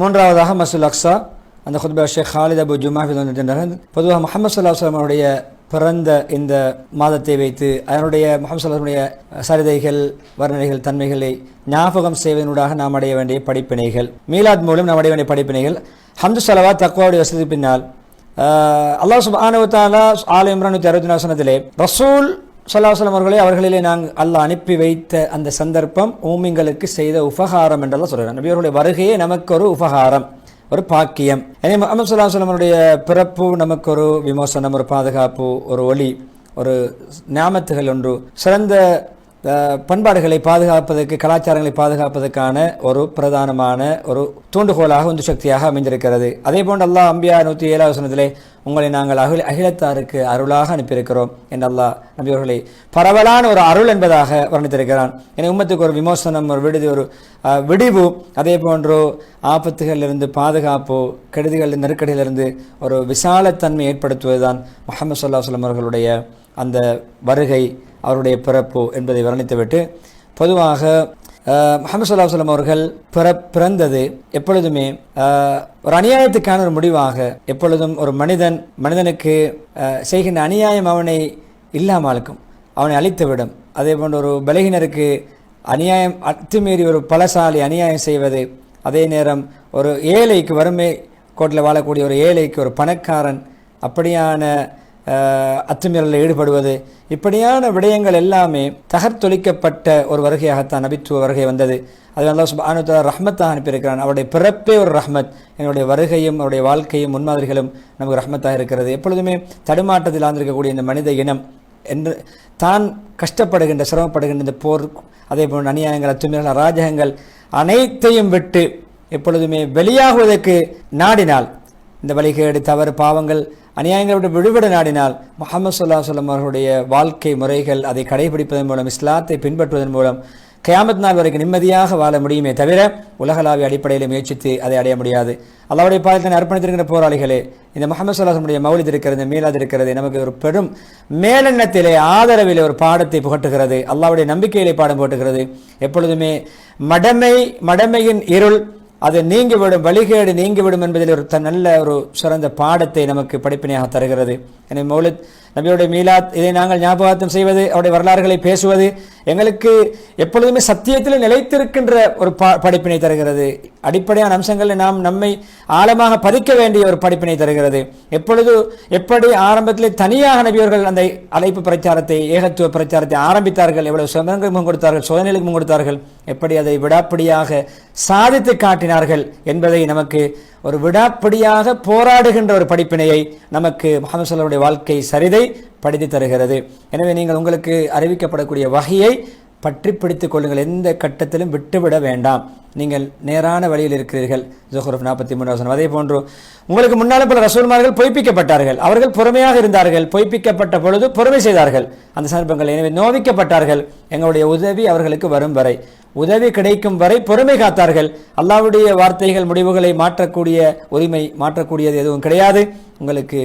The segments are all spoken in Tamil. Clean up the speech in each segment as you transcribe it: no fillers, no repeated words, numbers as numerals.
மூன்றாவதாக மஸ்ஜிதுல் அக்ஸா. அந்த குத்பா ஷேக் ஹாலித் அபு ஜும்மா ஹிஃபிதுல்லாஹ் பொதுவாக முஹம்மது ஸல்லல்லாஹு அலைஹி வஸல்லம் அவருடைய பிறந்த இந்த மாதத்தை வைத்து அதனுடைய முஹம்மது ஸல்லல்லாஹு அலைஹி வஸல்லம் சரிதைகள் வர்ணனைகள் தன்மைகளை ஞாபகம் செய்வதனூடாக நாம் அடைய வேண்டிய படிப்பினைகள், மீலாத் மூலம் நாம் அடைய வேண்டிய படிப்பினைகள். ஹம்து ஸலவாத் தக்வாவுடைய வசதி பின்னால் அல்லாஹ் சுப்ஹானஹு வ தஆலா ஆல இம்ரான் 164 வசனத்திலே ரசூல் ஸல்லல்லாஹு அலைஹி வஸல்லம் அவர்களை அவர்களிலே நாங்கள் அல்லாஹ் அனுப்பி வைத்த அந்த சந்தர்ப்பம் மூமின்களுக்கு செய்த உபகாரம் என்றெல்லாம் சொல்கிறார். நபி அவர்களுடைய வருகையே நமக்கு ஒரு உபகாரம், ஒரு பாக்கியம். எனவே முஹம்மது ஸல்லல்லாஹு அலைஹி வஸல்லம் அவருடைய பிறப்பு நமக்கு ஒரு விமோசனம், ஒரு பாதுகாப்பு, ஒரு ஒளி, ஒரு நியாமத்துகள், ஒன்று சிறந்த பண்பாடுகளை பாதுகாப்பதற்கு, கலாச்சாரங்களை பாதுகாப்பதற்கான ஒரு பிரதானமான ஒரு தூண்டுகோலாக உந்து சக்தியாக அமைந்திருக்கிறது. அதே போன்று அல்லாஹ் அம்பியா 107 வசனத்திலே உங்களை நாங்கள் அகிலத்தாருக்கு அருளாக அனுப்பியிருக்கிறோம் என்று அல்லாஹ் நபி அவர்களை பரவலான ஒரு அருள் என்பதாக வர்ணித்திருக்கிறான். எனவே உம்மத்துக்கு ஒரு விமோசனம், ஒரு விடுதி, ஒரு விடிவு, அதே போன்று ஆபத்துகளிலிருந்து பாதுகாப்பு, கெடுதிகள் நெருக்கடியிலிருந்து ஒரு விசாலத்தன்மை ஏற்படுத்துவதுதான் முஹம்மது ஸல்லல்லாஹு அலைஹி வஸல்லம் அவர்களுடைய அந்த வருகை, அவருடைய பிறப்பு என்பதை வர்ணித்துவிட்டு, பொதுவாக முஹம்மது ஸல்லல்லாஹு அலைஹி வஸல்லம் அவர்கள் பிறந்தது எப்பொழுதுமே ஒரு அநியாயத்துக்கான ஒரு முடிவாக, எப்பொழுதும் ஒரு மனிதனுக்கு செய்கின்ற அநியாயம் அவனை இல்லாமலுக்கும், அவனை அழித்துவிடும். அதே போன்று ஒரு பலகீனருக்கு அநியாயம் அத்துமீறி ஒரு பலசாலி அநியாயம் செய்வது, அதே நேரம் ஒரு ஏழைக்கு, வறுமை கோட்டில் வாழக்கூடிய ஒரு ஏழைக்கு ஒரு பணக்காரன் அப்படியான அத்துமீறலில் ஈடுபடுவது, இப்படியான விடயங்கள் எல்லாமே தகர்த்தொழிக்கப்பட்ட ஒரு வருகையாகத்தான் நபித்துவ வருகை வந்தது. அது அல்லாஹ் சுப்ஹானஹு வ தஆலா ரஹ்மத்தாக அனுப்பியிருக்கிறான். அவருடைய பிறப்பே ஒரு ரஹ்மத். என்னுடைய வருகையும் அவருடைய வாழ்க்கையும் முன்மாதிரிகளும் நமக்கு ரஹ்மத்தாக இருக்கிறது. எப்பொழுதுமே தடுமாற்றத்தில் ஆழ்ந்திருக்கக்கூடிய இந்த மனித இனம் என்று தான் கஷ்டப்படுகின்ற, சிரமப்படுகின்ற இந்த போர், அதே போன்ற அநியாயங்கள், அத்துமீறல், அராஜகங்கள் அனைத்தையும் விட்டு எப்பொழுதுமே வெளியாகுவதற்கு நாடினால், இந்த வழிகேடு, தவறு, பாவங்கள், அநியாயங்களை விட்டு விடுபட நாடினால் முஹம்மது ஸல்லல்லாஹு அலைஹி வஸல்லம் அவர்களுடைய வாழ்க்கை முறைகள், அதை கடைபிடிப்பதன் மூலம், இஸ்லாத்தை பின்பற்றுவதன் மூலம் கியாமத் நாள் வரைக்கும் நிம்மதியாக வாழ முடியுமே தவிர உலகளாவிய அடிப்படையில் முயற்சித்து அதை அடைய முடியாது. அல்லாஹ்வுடைய பாதத்தில் அர்ப்பணித்திருக்கிற போராளிகளே, இந்த முஹம்மது ஸல்லல்லாஹு அலைஹி வஸல்லம் மௌலித் இருக்கிறது, மீலாத் இருக்கிறது, நமக்கு ஒரு பெரும் மேலெண்ணத்திலே, ஆதரவிலே ஒரு பாடத்தை புகட்டுகிறது. அல்லாஹ்வுடைய நம்பிக்கையிலே பாடம் போட்டுகிறது. எப்பொழுதுமே மடமையின் இருள் அது நீங்கிவிடும், வழிகேடு நீங்கிவிடும் என்பதில் ஒரு நல்ல ஒரு சிறந்த பாடத்தை நமக்கு படிப்பினையாக தருகிறது. எனவே மௌலித், நபியுடைய மீலாத், இதை நாங்கள் ஞாபகார்த்தம் செய்வது, அவருடைய வரலாறுகளை பேசுவது எங்களுக்கு எப்பொழுதுமே சத்தியத்தில் நிலைத்திருக்கின்ற ஒரு படிப்பினை தருகிறது. அடிப்படையான அம்சங்களில் நாம் நம்மை ஆழமாக பதிக்க வேண்டிய ஒரு படிப்பினை தருகிறது. எப்படி ஆரம்பத்தில் தனியாக நபியவர்கள் அந்த அழைப்பு பிரச்சாரத்தை, ஏகத்துவ பிரச்சாரத்தை ஆரம்பித்தார்கள், எவ்வளவு சிரமங்களுக்கு முகம் கொடுத்தார்கள், சோதனைகளுக்கு முகம் கொடுத்தார்கள், எப்படி அதை விடாப்பிடியாக சாதித்து காட்டினார்கள் என்பதை நமக்கு ஒரு விடாப்பிடியாக போராடுகின்ற ஒரு படிப்பினையை நமக்கு முஹம்மது ஸல்லல்லாஹு அலைஹி வஸல்லம் வாழ்க்கை சரிதை படித்து தருகிறது. எனவே நீங்கள் உங்களுக்கு அறிவிக்கப்படக்கூடிய வகையை பற்றி பிடித்துக் கொள்ளுங்கள், எந்த கட்டத்திலும் விட்டுவிட வேண்டாம். நீங்கள் நேரான வழியில் இருக்கிறீர்கள். ஜுஹ்ரூஃப் 43 அதே போன்று உங்களுக்கு முன்னாலும் பல ரசூல்மார்கள் பொய்ப்பிக்கப்பட்டார்கள், அவர்கள் பொறுமையாக இருந்தார்கள், பொய்ப்பிக்கப்பட்ட பொழுது பொறுமை செய்தார்கள் அந்த சந்தர்ப்பங்கள். எனவே நோவிக்கப்பட்டார்கள், எங்களுடைய உதவி அவர்களுக்கு வரும் வரை, உதவி கிடைக்கும் வரை பொறுமை காத்தார்கள். அல்லாஹ்வுடைய வார்த்தைகள், முடிவுகளை மாற்றக்கூடிய உரிமை, மாற்றக்கூடியது எதுவும் கிடையாது. உங்களுக்கு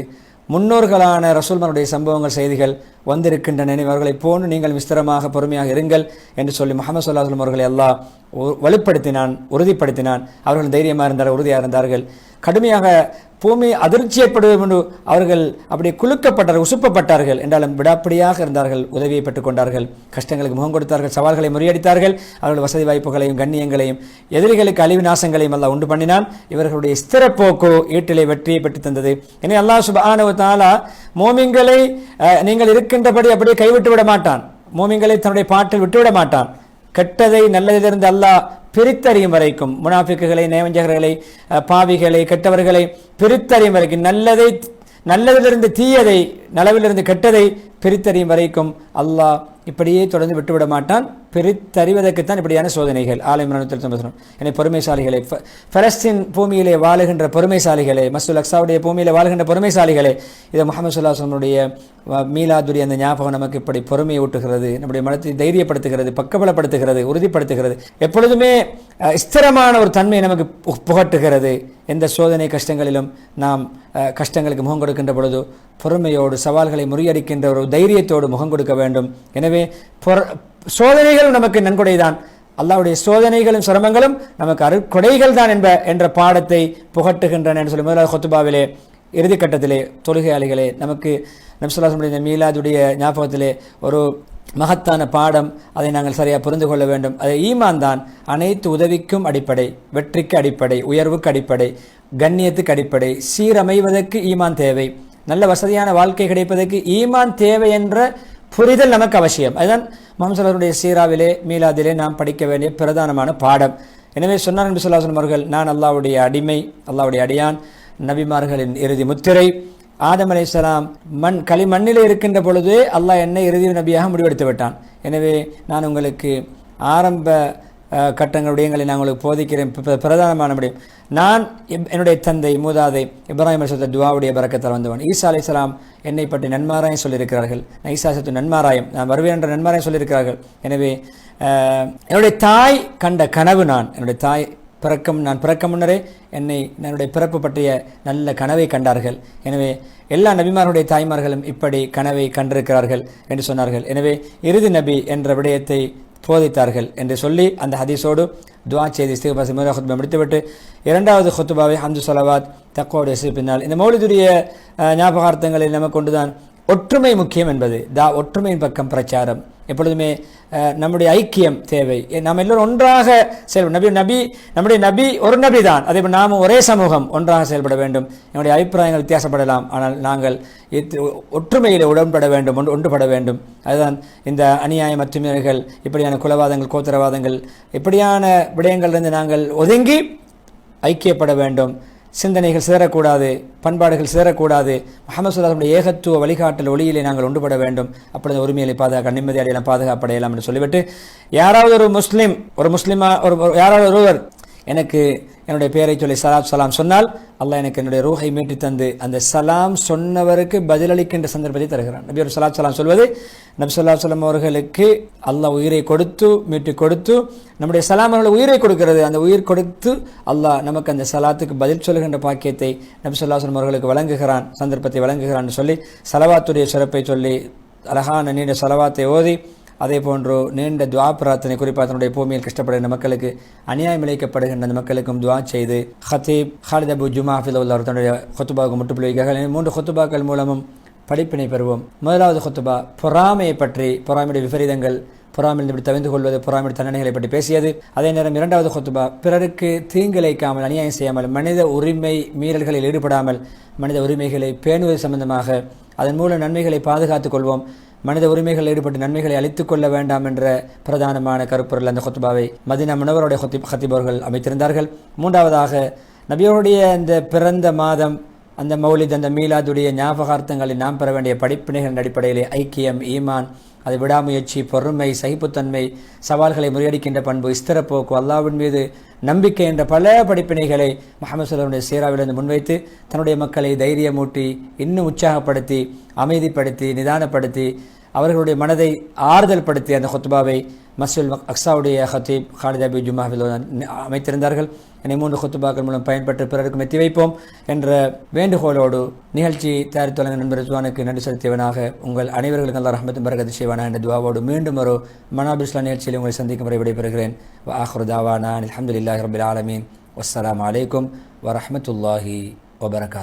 முன்னோர்களான ரசூல்மாருடைய சம்பவங்கள், செய்திகள் வந்திருக்கின்றன. அவர்களை போன்று நீங்கள் விஸ்தரமாக பொறுமையாக இருங்கள் என்று சொல்லி முஹம்மது ஸல்லல்லாஹு அலைஹி வஸல்லம் அவர்களை அல்லாஹ் வலுப்படுத்தினான், உறுதிப்படுத்தினான். அவர்கள் தைரியமாக இருந்தார்கள், உறுதியாக இருந்தார்கள். கடுமையாக பூமி அதிர்ச்சி ஏற்படுவது என்று அவர்கள் அப்படியே குலுக்கப்பட்டார்கள், உசுப்பப்பட்டார்கள் என்றாலும் விடாப்பிடியாக இருந்தார்கள், உதவியை பெற்றுக் கொண்டார்கள், கஷ்டங்களுக்கு முகம் கொடுத்தார்கள், சவால்களை முறியடித்தார்கள். அவர்கள் வசதி வாய்ப்புகளையும் கண்ணியங்களையும் எதிரிகளுக்கு அழிவு நாசங்களையும் அல்லாஹ் உண்டு பண்ணினான். இவர்களுடைய ஸ்திரப்போக்கு ஈட்டிலே வெற்றியை பெற்று தந்தது. எனவே அல்லாஹ் சுப்ஹானஹு வ தஆலா மோமின்களை நீங்கள் இருக்கின்றபடி அப்படியே கைவிட்டு விட மாட்டான், மோமின்களை தன்னுடைய பாட்டில் விட்டுவிட மாட்டான். கெட்டதை நல்லதிலிருந்து அல்லாஹ் பிரித்தறியும் வரைக்கும், முனாஃபிக்குகளை, நயவஞ்சகர்களை, பாவிகளை, கெட்டவர்களை பிரித்தறியும் வரைக்கும், நல்லதிலிருந்து தீயதை, நலவிலிருந்து கெட்டதை பிரித்தறியும் வரைக்கும் அல்லாஹ் இப்படியே தொடர்ந்து விட்டுவிட மாட்டான். பிரித்தறிவதற்குத்தான் இப்படியான சோதனைகள். ஆல இம்ரான் 199. எனவே பொறுமைசாலிகளே, பலஸ்தீன் பூமியிலே வாழுகின்ற பொறுமைசாலிகளே, மஸ்ஜிதுல் அக்ஸாவுடைய பூமியிலே வாழ்கின்ற பொறுமைசாலிகளே, இதை முஹம்மது ஸல்லல்லாஹு அலைஹி வஸல்லம் மீலாதுடைய அந்த ஞாபகம் நமக்கு இப்படி பொறுமையை ஊட்டுகிறது, நம்முடைய மனத்தை தைரியப்படுத்துகிறது, பக்கபலப்படுத்துகிறது, உறுதிப்படுத்துகிறது, எப்பொழுதுமே ஸ்திரமான ஒரு தன்மையை நமக்கு புகட்டுகிறது. எந்த சோதனை கஷ்டங்களிலும் நாம் கஷ்டங்களுக்கு முகம் கொடுக்கின்ற பொழுது பொறுமையோடு, சவால்களை முறியடிக்கின்ற ஒரு தைரியத்தோடு முகம் கொடுக்க வேண்டும். எனவே சோதனைகள் நமக்கு நன்கொடைதான், அல்லாஹ்வுடைய சோதனைகளும் சிரமங்களும் நமக்கு அருட்கொடைகள் தான் என்ற பாடத்தை புகட்டுகின்றன என்று சொல்லி முதலாவது ஹுத்பாவிலே இறுதிக்கட்டத்திலே தொழுகையாளிகளே நமக்கு நபி ஸல்லல்லாஹு அலைஹி வஸல்லம் மீலாதுடைய ஞாபகத்திலே ஒரு மகத்தான பாடம், அதை நாங்கள் சரியாக புரிந்து கொள்ள வேண்டும். அது ஈமான் தான் அனைத்து உதவிக்கும் அடிப்படை, வெற்றிக்கு அடிப்படை, உயர்வுக்கு அடிப்படை, கண்ணியத்துக்கு அடிப்படை. சீரமைவதற்கு ஈமான் தேவை, நல்ல வசதியான வாழ்க்கை கிடைப்பதற்கு ஈமான் தேவை என்ற புரிதல் நமக்கு அவசியம். அதுதான் முஹம்மது ஸல்லல்லாஹு அலைஹி வஸல்லம் சீராவிலே மீலாதிலே நாம் படிக்க வேண்டிய பிரதானமான பாடம். எனவே சொன்னார் நபி ஸல்லல்லாஹு அலைஹி வஸல்லம் அவர்கள், நான் அல்லாஹ்வுடைய அடிமை, அல்லாஹ்வுடைய அடியான், நபிமார்களின் இறுதி முத்திரை. ஆதம் அலைஹிஸ்ஸலாம் களிமண்ணிலே இருக்கின்ற பொழுது அல்லாஹ் என்னை இறுதி நபியாக முடிவெடுத்து விட்டான். எனவே நான் உங்களுக்கு ஆரம்ப கட்டங்கள் விடயங்களை நான் உங்களுக்கு போதிக்கிறேன். பிரதானமான முடியும், நான் என்னுடைய தந்தை மூதாதை இப்ராஹிம் அலைஹிஸ்ஸலாம் துஆவுடைய பரக்கத்தால் வந்தவன். ஈசா அலைஹிஸ்ஸலாம் என்னை பற்றி நன்மாராயம் சொல்லியிருக்கிறார்கள். நான் ஈசா சத்து நன்மாராயம், நான் வருவேன் என்ற நன்மாராயம் சொல்லியிருக்கிறார்கள். எனவே என்னுடைய தாய் கண்ட கனவு, என்னுடைய தாய் நான் பிறக்க முன்னரே என்னுடைய பிறப்பு பற்றிய நல்ல கனவை கண்டார்கள். எனவே எல்லா நபிமார்களுடைய தாய்மார்களும் இப்படி கனவை கண்டிருக்கிறார்கள் என்று சொன்னார்கள். எனவே இறுதி நபி என்ற விடயத்தை போதித்தார்கள் என்று சொல்லி அந்த ஹதீஸோடு துஆ செய்து இஸ்திக்பார் முதல் ஹுத்பா முடித்துவிட்டு இரண்டாவது ஹுத்பாவை ஹம்து ஸலவாத் தக்வாவுடைய பின்னால் இந்த மௌலிதுடைய ஞாபகார்த்தங்களை நமக்கு கொண்டுதான் ஒற்றுமை முக்கியம் என்பது, ஒற்றுமையின் பக்கம் பிரச்சாரம். எப்பொழுதுமே நம்முடைய ஐக்கியம் தேவை. நாம் எல்லோரும் ஒன்றாக செயல்படும். நம்முடைய நபி ஒரு நபி தான், அதே போல் நாமும் ஒரே சமூகம் ஒன்றாக செயல்பட வேண்டும். என்னுடைய அபிப்பிராயங்கள் வித்தியாசப்படலாம், ஆனால் நாங்கள் ஒற்றுமையில் உடன்பட வேண்டும், ஒன்றுபட வேண்டும். அதுதான் இந்த அநியாயம், அத்துமீறல்கள், இப்படியான குலவாதங்கள், கோத்திரவாதங்கள், இப்படியான விடயங்களிலிருந்து நாங்கள் ஒதுங்கி ஐக்கியப்பட வேண்டும். சிந்தனைகள் சேரக்கூடாது, பண்பாடுகள் சேரக்கூடாது. முஹம்மது ஸல்லல்லாஹு அலைஹி வஸல்லம் ஏகத்துவ வழிகாட்டல் ஒளியிலே நாங்கள் ஒன்றுபட வேண்டும். அப்பொழுது உரிமையை பாதுகாக்க, நிம்மதி அடையலாம், பாதுகாப்படையலாம் என்று சொல்லிவிட்டு, யாராவது யாராவது ஒருவர் எனக்கு என்னுடைய பெயரை சொல்லி சலாம் சொன்னால் அல்லாஹ் எனக்கு என்னுடைய ரூஹை மீட்டு தந்து அந்த சலாம் சொன்னவருக்கு பதிலளிக்கின்ற சந்தர்ப்பத்தை தருகிறான். நபி ஒரு சலாம் சொல்வது, நபி ஸல்லல்லாஹு அலைஹி வஸல்லம் அவர்களுக்கு அல்லாஹ் உயிரை கொடுத்து மீட்டு கொடுத்து நம்முடைய சலாம் அவர்களை உயிரை கொடுக்கிறது. அந்த உயிர் கொடுத்து அல்லாஹ் நமக்கு அந்த சலாத்துக்கு பதில் சொல்லுகின்ற பாக்கியத்தை நபி ஸல்லல்லாஹு அலைஹி வஸல்லம் அவர்களுக்கு வழங்குகிறான், சந்தர்ப்பத்தை வழங்குகிறான் சொல்லி சலவாத்துடைய சிறப்பை சொல்லி அழகான நீண்ட சலவாத்தை ஓதி, அதே போன்று நீண்ட துஆ பிரார்த்தனை, குறிப்பாக தன்னுடைய பூமியில் கஷ்டப்படுகின்ற மக்களுக்கு, அநியாயம் இழைக்கப்படுகின்ற அந்த மக்களுக்கும் துஆ செய்து ஹத்தீப் ஹாலித் அபு ஜுமா ஹஃபிதுல்லாஹ் தன்னுடைய ஹுத்பாவுக்கு முற்றுப்புள்ளி வைக்கிறார்கள். 3 ஹுத்பாக்கள் மூலமும் படிப்பினை பெறுவோம். முதலாவது ஹுத்பா பொறாமையை பற்றி, பொறாமையுடைய விபரீதங்கள், பொறாமையில் இப்படி தவிர்த்து கொள்வது, பொறாமையுடைய தண்டனைகளை பற்றி பேசியது. அதே நேரம் இரண்டாவது ஹுத்பா பிறருக்கு தீங்கிழைக்காமல், அநியாயம் செய்யாமல், மனித உரிமை மீறல்களில் ஈடுபடாமல் மனித உரிமைகளை பேணுவது சம்பந்தமாக, அதன் மூலம் நன்மைகளை பாதுகாத்துக் கொள்வோம், மனித உரிமைகளில் ஈடுபட்டு நன்மைகளை அளித்துக் கொள்ள வேண்டாம் என்ற பிரதானமான கருப்பொருள் அந்த ஹுத்பாவை மதீனா முனவருடைய ஹத்தீப் அவர்கள் அமைத்திருந்தார்கள். மூன்றாவதாக நபியோருடைய இந்த பிறந்த மாதம், அந்த மௌலித், அந்த மீலாதுடைய ஞாபகார்த்தங்களை நாம் பெற வேண்டிய படிப்பினைகளின் அடிப்படையிலே ஐக்கியம், ஈமான், அது விடாமுயற்சி, பொறுமை, சகிப்புத்தன்மை, சவால்களை முறியடிக்கின்ற பண்பு, ஸ்திரப்போக்கு, அல்லாஹ்வின் மீது நம்பிக்கை என்ற பல படிப்பினைகளை முஹம்மது ஸல்லல்லாஹு அலைஹி வஸல்லம் சீராவிலிருந்து முன்வைத்து தன்னுடைய மக்களை தைரியமூட்டி, இன்னும் உற்சாகப்படுத்தி, அமைதிப்படுத்தி, நிதானப்படுத்தி, அவர்களுடைய மனதை ஆறுதல் படுத்தி அந்த ஹுத்பாவை மஸ்ஜிதுல் அக்ஸாவுடைய ஹத்தீப் ஹாலித் அபு ஜுமா அமைத்திருந்தார்கள். என்னை 3 ஹுத்பாக்கள் மூலம் பயன்பெற்று பிறருக்கும் எத்தி வைப்போம் என்ற வேண்டுகோளோடு நிகழ்ச்சி தயாரித்து வழங்க நண்பர் ரிஸ்வானுக்கு நன்றி செலுத்தியவனாக, உங்கள் அனைவர்களுக்கும் அல்லாஹ் ரஹ்மத்தும் பரக்கத்தும் செய்வானா என்ற துஆவோடு மீண்டும் ஒரு மனாபிர் இஸ்லாம் நிகழ்ச்சியில் உங்களை சந்திக்கும் வரை விடைபெறுகிறேன். வ ஆஹிரு தாவானா அல்ஹம்துலில்லாஹி ரப்பில் ஆலமீன். வஸ்ஸலாமு அலைக்கும் வரஹ்மத்துல்லாஹி வபரகாத்துஹு.